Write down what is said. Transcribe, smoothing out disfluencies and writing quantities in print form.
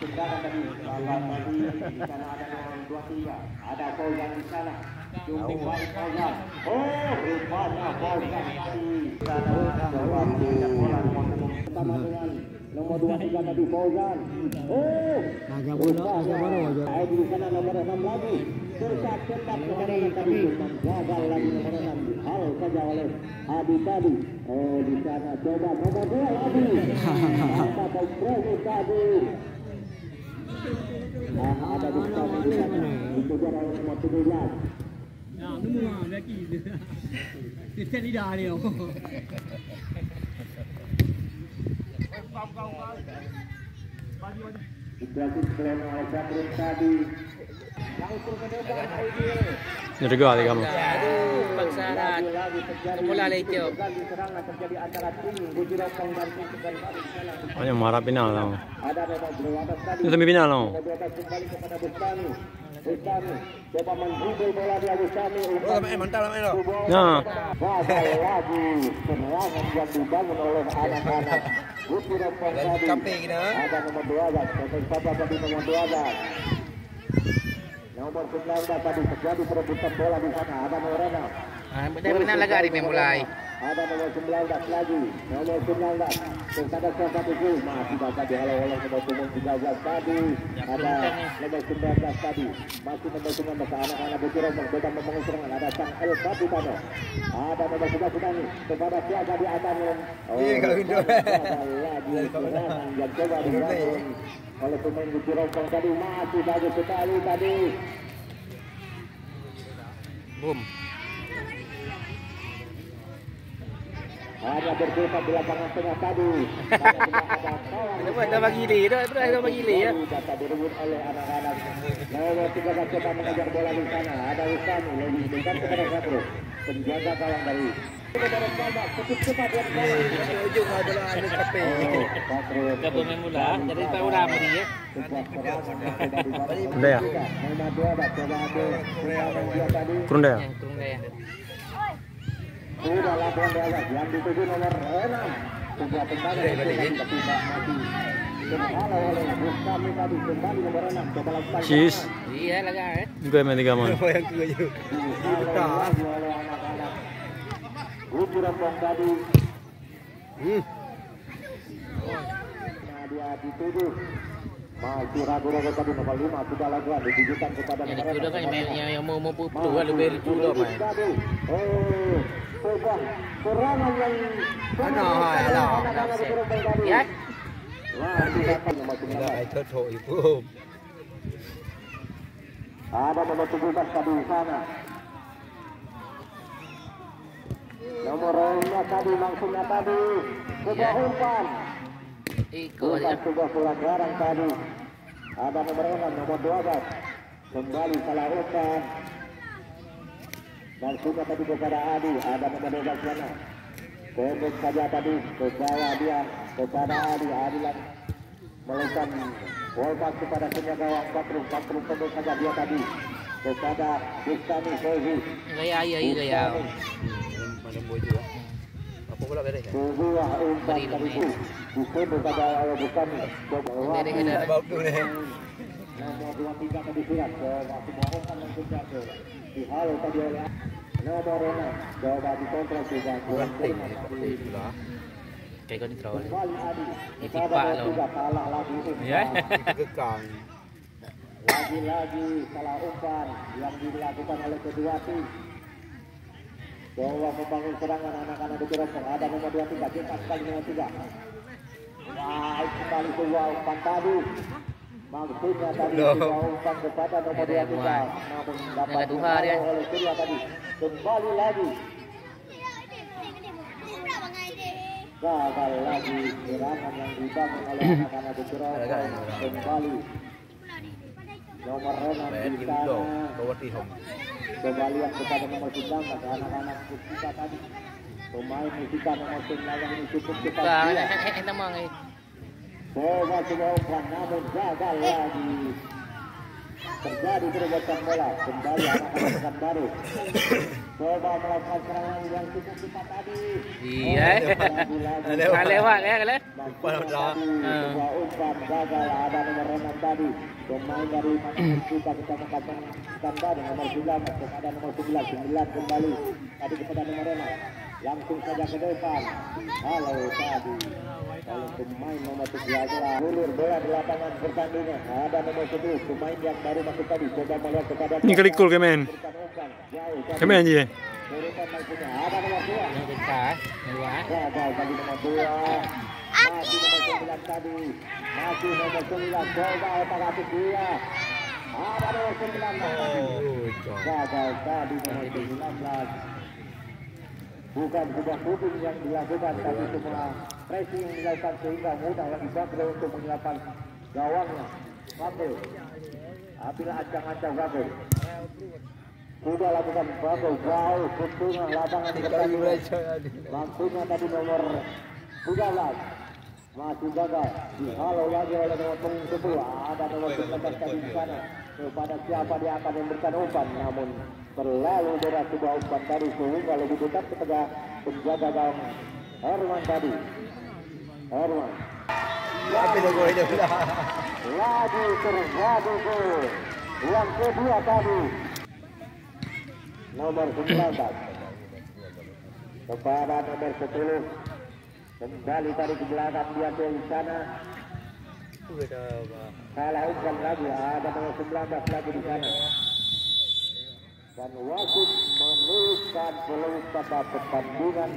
tendangan tadi bola tadi di sana ada nomor 23, ada Fauzan di sana. Jumlah balik Fauzan. Oh, rupanya Fauzan tadi sana coba mengejar bola nomor pertama dengan nomor 23 tadi Fauzan. Oh, Agak bodoh. di sana nomor 6 lagi. Cepat kepada tadi gagal lagi nomor 6. Hal saja oleh Adi tadi. Oh, di sana coba nomor 2 Adi. Apa kompromi tadi? Ada di sana dikejar oleh nomor 17. Nah, nemu lagi. Dia tidak ada. Situasi selain oleh Sabrin tadi langsung ke depan ideal. Jadi gol kamu. Aduh, bangsaran. Bola lecet. Serangan terjadi antara tim Gujiropong dan tim Hanya marah final lah. ada nomor 2 atas tadi. Itu semifinal loh. Nomor 12 kembali kepada Bustami. Bustami coba mendribble bola dia Bustami. Mantap lah. Nah, Gagal lagi serangan yang dibangun oleh anak-anak Gujiropong tadi. Ada nomor 12, tadi nomor 12. Nomor 19 tadi terjadi perebutan bola di sana. Ada Morena. Benar-benar lagi hari mulai. Ada nomor 19 lagi. Nomor 19. Kepada satu gol masih dapat dihalau oleh nomor 13 tadi. Ada nomor 19 tadi. Masih nomor 19 anak-anak Gujiropong sedang membangun serangan. Ada Sang El Kapitano. Ada nomor 11 tadi. Kepada siaga di atas. Iya kalau itu. Lagi serangan yang coba dibangun oleh pemain Gujiropong tadi. Masih bagus sekali tadi. Boom. Hanya berkutat di lapangan tengah tadi. Ada bagi dia, ada bagi dia. Dapat direbut oleh anak-anak. Nomor 13 coba mengejar bola di sana. Ada Usani lebih dekat kepada Satro. Penjaga gawang dari kepada Salma cepat yang bola. Ujung adalah anu kape. Enggak pemain mula, jadi tahu lama dia. udah ya. Nomor 2 coba ambil dia tadi. Turun deh. Turun deh. Sudah laporan bawah yang dituju nomor 6. Sebuah tendangan yang tidak mati. Terhalau oleh Bustami tadi kembali nomor 6. Coba lakukan. Sis. Iya lah Gue main 3 mon. Yang ke je. Lagi oleh anak-anak Gujiropong tadi. Nah, dia dituju. Masih ragu-ragu tadi nomor 5 sudah lakukan ditujukan kepada nomor 6. Udah kan yang mau puluh lebih puluh main. Oh, serangan yang Ya. Wah, dapat nomor 19. Itu. Ada nomor 17 tadi di sana. Nomor 2 tadi langsungnya tadi. Sebuah umpan. Ikut Bukan sebuah pelanggaran tadi. Ada nomor 6, nomor 12. Kembali salah umpan. Dan sudah tadi kepada Adi. Ada nomor 12 sana. Pendek saja tadi. Ke bawah dia. Kepada Adi. Adi melakukan volpas kepada penjaga gawang Patrung pendek saja dia tadi. Kepada Bustami Fauzi. Gaya. Mana boy juga. Apa pula beres? Sebuah umpan tadi itu. Disebut pada oleh Bustami. Baut dulu deh. Nomor 23 tadi surat. Coba semua umpan langsung jatuh. Dihalau tadi oleh nomor 6. Coba dikontrol juga. Kayak kau ni terlalu. Kembali Adi. Tipak lo. Salah lagi. Ya. Gekang. Lagi-lagi salah umpan yang dilakukan oleh kedua tim. Coba membangun serangan anak-anak Gujiropong. Ada nomor 23, cepat sekali nomor 3. Baik kembali sebuah umpan tadi. Maksudnya tadi sebuah umpan kepada nomor 23. Namun dapat dihalau oleh kedua tadi. Kembali lagi. Gagal lagi serangan yang dibangun oleh anak-anak Gujiropong. Kembali. Nomor 6 di sana. Kembalian kepada nomor 19 anak-anak Mustika tadi. Pemain Mustika nomor 9 ini cukup cepat dia. Coba sebuah umpan namun gagal lagi. terjadi perebutan bola kembali anak-anak baru coba melakukan serangan yang cukup cepat tadi. Iya. Lewat ya kalian. Sebuah umpan gagal ada nomor 6 tadi pemain dari kita mengatakan tambah nomor 9 kepada nomor 9 kembali tadi kepada nomor 6 langsung saja ke depan. Halo tadi kalau pemain nomor 7 adalah ulur bola di lapangan pertandingan ada nomor 10 pemain yang baru masuk tadi coba melihat kepada Ini kelikul kemen. Kemen je. ada nomor 2 Yang dekat, lewat. gagal bagi nomor 2 masih nomor 9 tadi masih nomor 9 coba otak dia ada nomor 9 gagal tadi nomor 19 bukan sebuah shooting yang dilakukan tapi semua pressing yang dilakukan sehingga mudah bagi Bakro untuk menyiapkan gawangnya. Bakro apabila acang-acang Bakro sudah lakukan Bakro jauh ketungan lapangan pertandingan langsungnya tadi nomor 13 masih gagal dihalau lagi oleh nomor 10 ada nomor 19 tadi di sana kepada siapa dia akan memberikan umpan namun terlalu deras sebuah umpan tadi sehingga lebih dekat kepada penjaga gawang Herman tadi. Herman lagi terjadi gol yang kedua tadi nomor 19 kepada nomor 10 kembali tadi ke belakang dia di sana salah umpan lagi ada nomor 19 lagi di sana dan wasit menuliskan peluang pada pertandingan